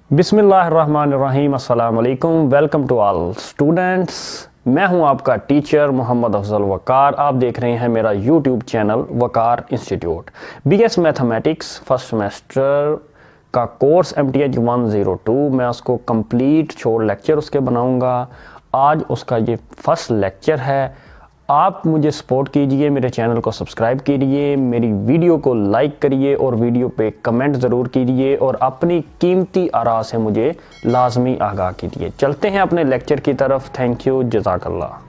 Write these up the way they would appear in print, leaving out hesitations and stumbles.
बिस्मिल्लाहिर्रहमानिर्रहीम, अस्सलाम वालेकुम। Welcome to all students. मैं हूं आपका टीचर मोहम्मद अफजल वकार। आप देख रहे हैं मेरा YouTube channel Waqar institute. BS mathematics first semester का कोर्स MTH 102 मैं उसको कंप्लीट छोड़ लेक्चर उसके बनाऊंगा। आज उसका ये फर्स्ट लेक्चर है। आप मुझे सपोर्ट कीजिए, मेरे चैनल को सब्सक्राइब कीजिए, मेरी वीडियो को लाइक करिए और वीडियो पे कमेंट ज़रूर कीजिए और अपनी कीमती आरा से मुझे लाजमी आगाह कीजिए। चलते हैं अपने लेक्चर की तरफ। थैंक यू, जज़ाकल्लाह।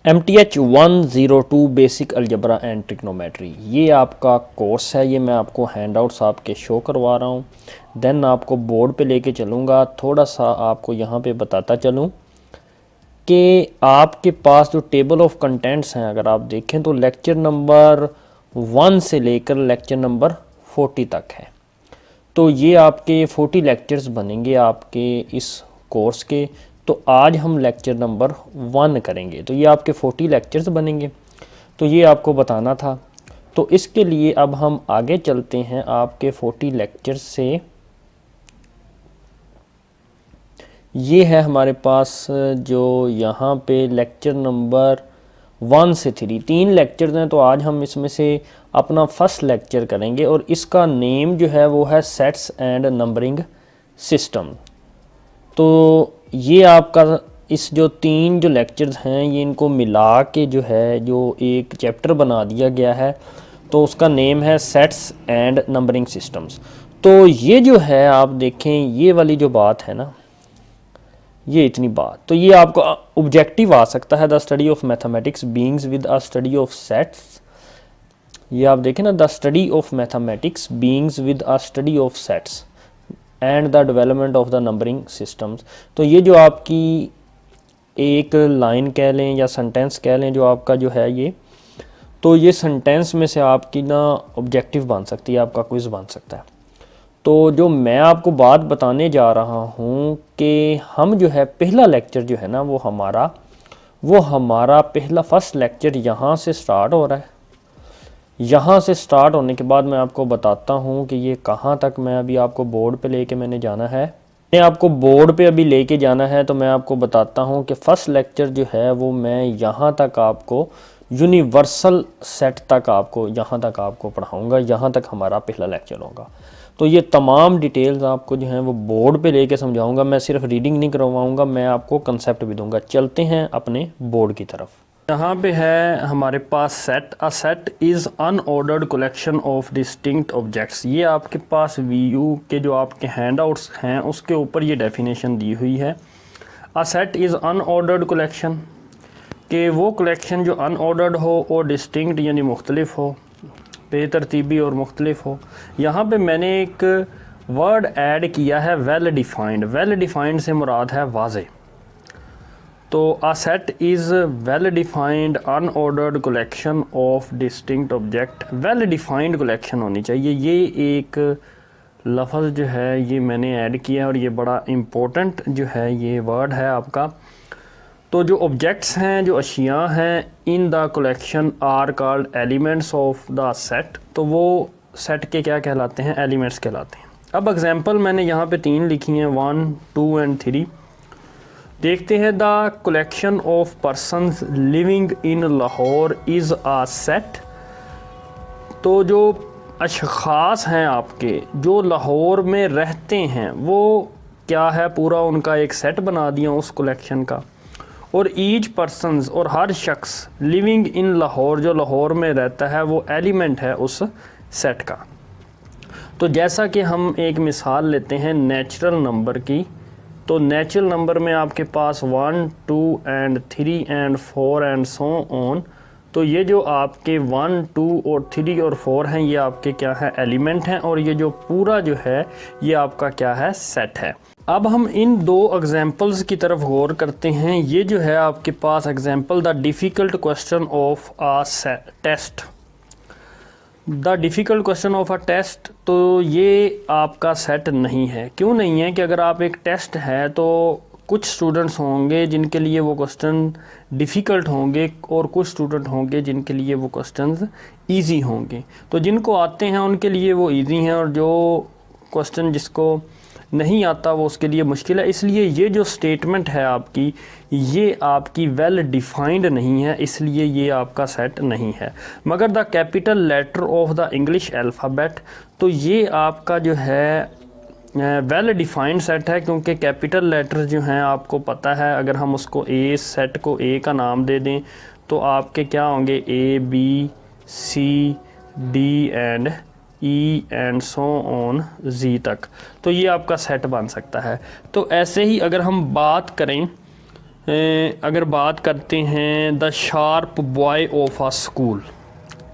MTH 102 basic algebra and trigonometry, ये आपका कोर्स है। ये मैं आपको हैंड आउट्स आपके शो करवा रहा हूँ। देन आपको बोर्ड पे लेके चलूँगा। थोड़ा सा आपको यहाँ पे बताता चलूँ कि आपके पास जो टेबल ऑफ कंटेंट्स हैं, अगर आप देखें तो लेक्चर नंबर 1 से लेकर लेक्चर नंबर 40 तक है। तो ये आपके 40 लेक्चर्स बनेंगे आपके इस कोर्स के। तो आज हम लेक्चर नंबर 1 करेंगे। तो ये आपके 40 लेक्चर्स बनेंगे। तो ये आपको बताना था। तो इसके लिए अब हम आगे चलते हैं आपके 40 लेक्चर्स से। ये है हमारे पास जो यहाँ पे लेक्चर नंबर 1 से 3 लेक्चर्स हैं। तो आज हम इसमें से अपना फर्स्ट लेक्चर करेंगे और इसका नेम जो है वो है सेट्स एंड नंबरिंग सिस्टम। तो ये आपका इस जो 3 जो लेक्चर्स हैं, ये इनको मिला के जो है जो एक चैप्टर बना दिया गया है। तो उसका नेम है सेट्स एंड नंबरिंग सिस्टम्स। तो ये जो है आप देखें, ये वाली जो बात है ना, ये इतनी बात, तो ये आपको ऑब्जेक्टिव आ सकता है, the study of mathematics beings with a study of sets. ये आप देखें ना, the study of mathematics beings with a study of sets and the development of the numbering systems. तो ये जो आपकी एक लाइन कह लें या सेंटेंस कह लें जो आपका जो है ये, तो ये सेंटेंस में से आपकी ना ऑब्जेक्टिव बन सकती है, आपका क्विज़ बन सकता है। तो जो मैं आपको बात बताने जा रहा हूँ कि हम जो है पहला लेक्चर जो है ना वो हमारा पहला फर्स्ट लेक्चर यहाँ से स्टार्ट हो रहा है। यहाँ से स्टार्ट होने के बाद मैं आपको बताता हूँ कि ये कहाँ तक मैं अभी आपको बोर्ड पे लेके मैंने जाना है। मैं आपको बोर्ड पे अभी लेके जाना है। तो मैं आपको बताता हूँ कि फ़र्स्ट लेक्चर जो है वो मैं यहाँ तक आपको यूनिवर्सल सेट तक आपको यहाँ तक आपको पढ़ाऊँगा। यहाँ तक हमारा पहला लेक्चर होगा। तो ये तमाम डिटेल्स आपको जो हैं वो बोर्ड पे लेके समझाऊँगा। मैं सिर्फ रीडिंग नहीं करवाऊँगा, मैं आपको कंसेप्ट भी दूँगा। चलते हैं अपने बोर्ड की तरफ। यहाँ पे है हमारे पास set. A set is unordered collection of distinct objects. ये आपके पास व्यू के जो आपके हैंडआउट्स हैं उसके ऊपर ये डेफिनेशन दी हुई है। अ सेट इज़ अनऑर्डर्ड कलेक्शन, कि वो कलेक्शन जो अनऑर्डर्ड हो और डिस्टिंक्ट यानी मुख्तलिफ हो, बेतरतीबी और मुख्तलिफ हो। यहाँ पे मैंने एक वर्ड ऐड किया है, वेल डिफाइंड। वेल डिफाइंड से मुराद है वाज़े। तो a set is well defined unordered collection of distinct object। well defined collection होनी चाहिए। ये एक लफ्ज़ जो है ये मैंने ऐड किया और ये बड़ा इम्पोर्टेंट जो है ये वर्ड है आपका। तो जो ऑब्जेक्ट्स हैं, जो अशिया हैं in the collection are called elements of the set. तो वो सेट के क्या कहलाते हैं? एलिमेंट्स कहलाते हैं। अब एग्जांपल मैंने यहाँ पे 3 लिखी हैं, 1, 2 एंड 3। देखते हैं। The collection of persons living in Lahore is a set. तो जो अशख़ास हैं आपके जो लाहौर में रहते हैं वो क्या है? पूरा उनका एक सेट बना दिया उस कलेक्शन का। और ईच पर्सनस, और हर शख्स, लिविंग इन लाहौर, जो लाहौर में रहता है, वो एलिमेंट है उस सेट का। तो जैसा कि हम एक मिसाल लेते हैं नेचुरल नंबर की। तो नेचुरल नंबर में आपके पास 1, 2 and 3 and 4 and so on. तो ये जो आपके 1, 2 और 3 और 4 हैं ये आपके क्या है? एलिमेंट हैं। और ये जो पूरा जो है ये आपका क्या है? सेट है। अब हम इन 2 एग्जांपल्स की तरफ गौर करते हैं। ये जो है आपके पास example, the difficult question of a test. The difficult question of a test, तो ये आपका सेट नहीं है। क्यों नहीं है? कि अगर आप एक टेस्ट है तो कुछ स्टूडेंट्स होंगे जिनके लिए वो क्वेश्चन डिफ़िकल्ट होंगे और कुछ स्टूडेंट होंगे जिनके लिए वो क्वेश्चंस इजी होंगे। तो जिनको आते हैं उनके लिए वो इजी हैं और जो क्वेश्चन जिसको नहीं आता वो उसके लिए मुश्किल है। इसलिए ये जो स्टेटमेंट है आपकी, ये आपकी वेल डिफाइंड नहीं है, इसलिए ये आपका सेट नहीं है। मगर the capital letter of the English alphabet, तो ये आपका जो है वेल डिफाइंड सेट है, क्योंकि कैपिटल लेटर्स जो हैं आपको पता है, अगर हम उसको ए सेट को ए का नाम दे दें तो आपके क्या होंगे, A B C D and E and so on G तक। तो ये आपका सेट बन सकता है। तो ऐसे ही अगर हम बात करें, अगर बात करते हैं the sharp boy of a school,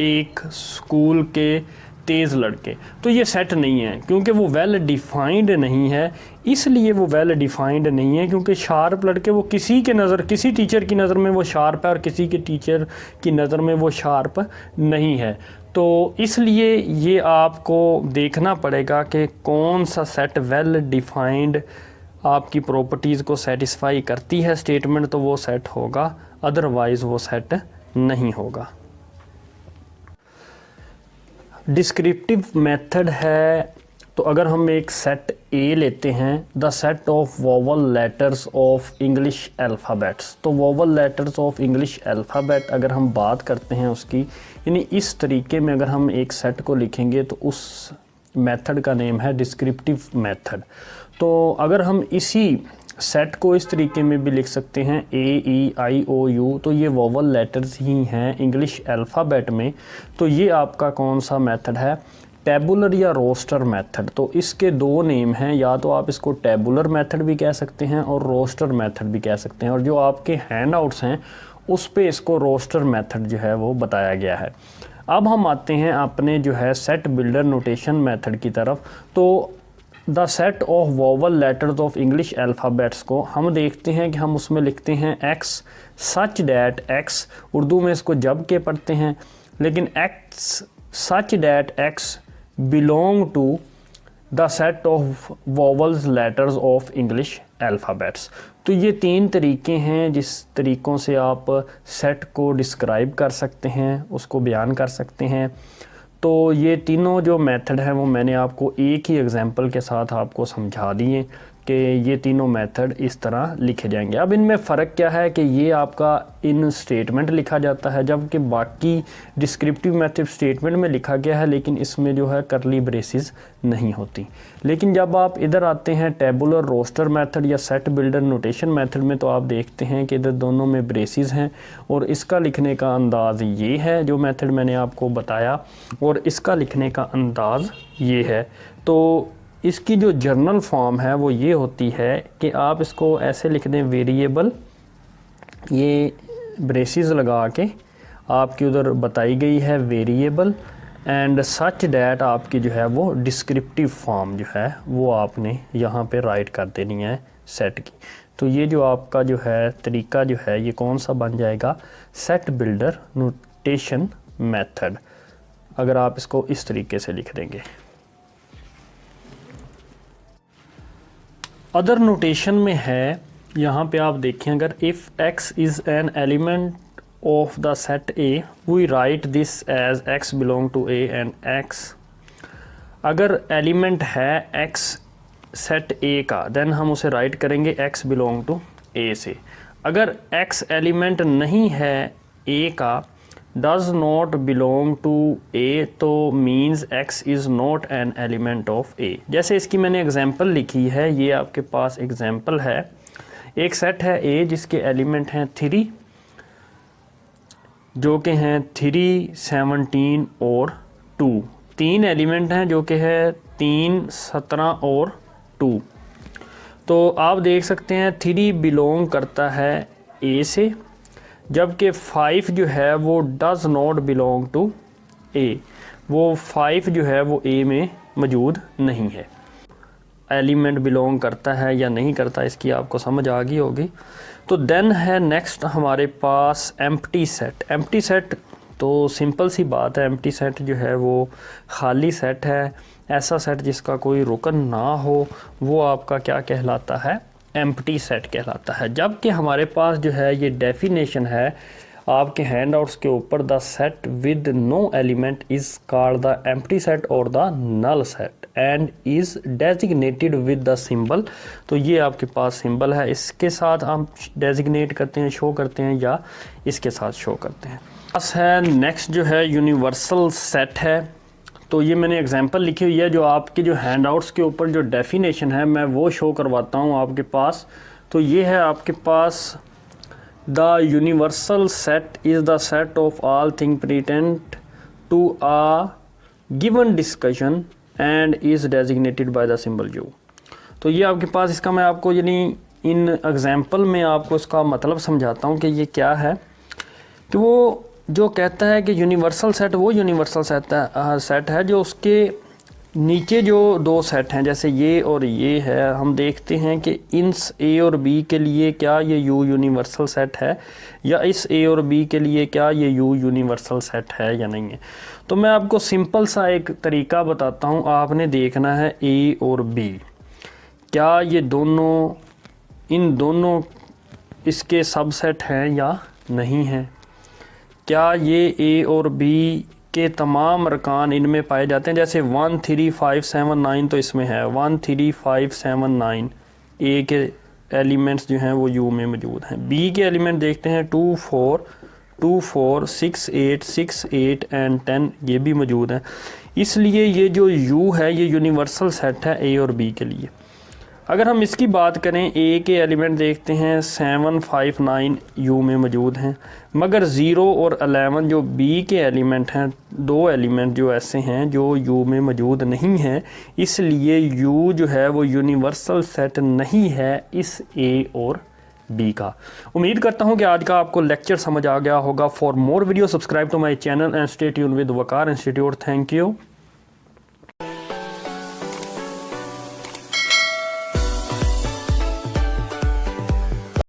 एक स्कूल के तेज़ लड़के, तो ये सेट नहीं है क्योंकि वो वेल डिफाइंड नहीं है। इसलिए वो वेल डिफाइंड नहीं है क्योंकि शार्प लड़के वो किसी टीचर की नज़र में वो शार्प है और किसी के टीचर की नज़र में वो शार्प नहीं है। तो इसलिए ये आपको देखना पड़ेगा कि कौन सा सेट वेल डिफाइंड आपकी प्रॉपर्टीज़ को सेटिस्फाई करती है स्टेटमेंट, तो वो सेट होगा, अदरवाइज़ वो सेट नहीं होगा। डिस्क्रिप्टिव मेथड है, तो अगर हम एक सेट ए लेते हैं, the set of vowel letters of English alphabets, तो vowel letters of English alphabet अगर हम बात करते हैं उसकी, यानी इस तरीके में अगर हम एक सेट को लिखेंगे तो उस मेथड का नेम है डिस्क्रिप्टिव मेथड। तो अगर हम इसी सेट को इस तरीके में भी लिख सकते हैं ए ई आई ओ यू, तो ये वोवल लेटर्स ही हैं इंग्लिश अल्फ़ाबेट में। तो ये आपका कौन सा मेथड है, टेबुलर या रोस्टर मेथड। तो इसके दो नेम हैं, या तो आप इसको टेबुलर मेथड भी कह सकते हैं और रोस्टर मेथड भी कह सकते हैं, और जो आपके हैंड आउट्स हैं उस पे इसको रोस्टर मेथड जो है वो बताया गया है। अब हम आते हैं अपने जो है सेट बिल्डर नोटेशन मेथड की तरफ। तो the set of vowel letters of English alphabets को हम देखते हैं कि हम उसमें लिखते हैं x such that x, Urdu में इसको जब के पढ़ते हैं, लेकिन x such that x belong to the set of vowels letters of English alphabets. तो ये तीन तरीके हैं जिस तरीक़ों से आप सेट को डिस्क्राइब कर सकते हैं, उसको बयान कर सकते हैं। तो ये तीनों जो मेथड हैं वो मैंने आपको एक ही एग्जांपल के साथ आपको समझा दिए कि ये तीनों मेथड इस तरह लिखे जाएंगे। अब इनमें फ़र्क क्या है कि ये आपका इन स्टेटमेंट लिखा जाता है, जबकि बाकी डिस्क्रिप्टिव मेथड स्टेटमेंट में लिखा गया है, लेकिन इसमें जो है करली ब्रेसेस नहीं होती। लेकिन जब आप इधर आते हैं टेबुलर रोस्टर मेथड या सेट बिल्डर नोटेशन मेथड में, तो आप देखते हैं कि इधर दोनों में ब्रेसेस हैं और इसका लिखने का अंदाज़ ये है जो मेथड मैंने आपको बताया, और इसका लिखने का अंदाज़ ये है। तो इसकी जो जर्नल फॉर्म है वो ये होती है कि आप इसको ऐसे लिख दें, वेरिएबल, ये ब्रेसेस लगा के आपकी उधर बताई गई है वेरिएबल, एंड सच डैट आपकी जो है वो डिस्क्रिप्टिव फॉर्म जो है वो आपने यहाँ पे राइट कर देनी है सेट की। तो ये जो आपका जो है तरीका जो है ये कौन सा बन जाएगा, सेट बिल्डर नोटेशन मेथड, अगर आप इसको इस तरीके से लिख देंगे। अदर नोटेशन में है, यहाँ पे आप देखें, अगर if x is an element of the set A, we write this as x belong to A and x, अगर एलिमेंट है x सेट A का, देन हम उसे राइट करेंगे x बिलोंग टू A से। अगर x एलिमेंट नहीं है A का, does not belong to A, तो means x is not an element of A। जैसे इसकी मैंने एग्जांपल लिखी है, ये आपके पास एग्जांपल है, एक सेट है A जिसके एलिमेंट हैं 3, जो कि हैं 3, 17 और 2। 3 एलिमेंट हैं जो कि है 3, 17 और 2। तो आप देख सकते हैं 3 बिलोंग करता है A से, जबकि 5 जो है वो does not belong to A, वो 5 जो है वो A में मौजूद नहीं है। एलिमेंट बिलोंग करता है या नहीं करता इसकी आपको समझ आ गई होगी। तो देन है नेक्स्ट हमारे पास एम्प्टी सेट। एम्प्टी सेट तो सिंपल सी बात है, एम्प्टी सेट जो है वो खाली सेट है, ऐसा सेट जिसका कोई रुकन ना हो वो आपका क्या कहलाता है, एम्प्टी सेट कहलाता है। जबकि हमारे पास जो है ये डेफिनेशन है आपके हैंडआउट्स के ऊपर, the set with no element is called the empty set और the null set and is designated with the symbol. तो ये आपके पास सिंबल है, इसके साथ हम डेजिग्नेट करते हैं, शो करते हैं, या इसके साथ शो करते हैं। बस है नेक्स्ट जो है यूनिवर्सल सेट है। तो ये मैंने एग्जांपल लिखी हुई है, जो आपके जो हैंडआउट्स के ऊपर जो डेफिनेशन है मैं वो शो करवाता हूँ आपके पास। तो ये है आपके पास, the universal set is the set of all thing pertinent to a given discussion and is designated by the symbol U. तो ये आपके पास, इसका मैं आपको यानी इन एग्जांपल में आपको इसका मतलब समझाता हूँ कि ये क्या है। कि वो जो कहता है कि यूनिवर्सल सेट वो यूनिवर्सल सेट है जो उसके नीचे जो दो सेट हैं, जैसे ये और ये है, हम देखते हैं कि इन ए और बी के लिए क्या ये यू यूनिवर्सल सेट है, या इस ए और बी के लिए क्या ये यू यूनिवर्सल सेट है या नहीं है। तो मैं आपको सिंपल सा एक तरीका बताता हूँ, आपने देखना है ए और बी, क्या ये दोनों, इन दोनों इसके सबसेट हैं या नहीं हैं। क्या ये ए और बी के तमाम अरकान इनमें पाए जाते हैं, जैसे 1 3 5 7 9 तो इसमें है, 1 3 5 7 9 ए के एलिमेंट्स जो हैं वो यू में मौजूद हैं। बी के एलिमेंट देखते हैं 2 4 2 4 6 8 6 8 एंड 10 ये भी मौजूद हैं। इसलिए ये जो यू है ये यूनिवर्सल सेट है ए और बी के लिए। अगर हम इसकी बात करें, ए के एलिमेंट देखते हैं 7 5 9 यू में मौजूद हैं, मगर 0 और 11 जो बी के एलिमेंट हैं, दो एलिमेंट जो ऐसे हैं जो यू में मौजूद नहीं हैं, इसलिए यू जो है वो यूनिवर्सल सेट नहीं है इस ए और बी का। उम्मीद करता हूँ कि आज का आपको लेक्चर समझ आ गया होगा। For more video subscribe to my channel and stay tuned with Waqar institute. Thank you.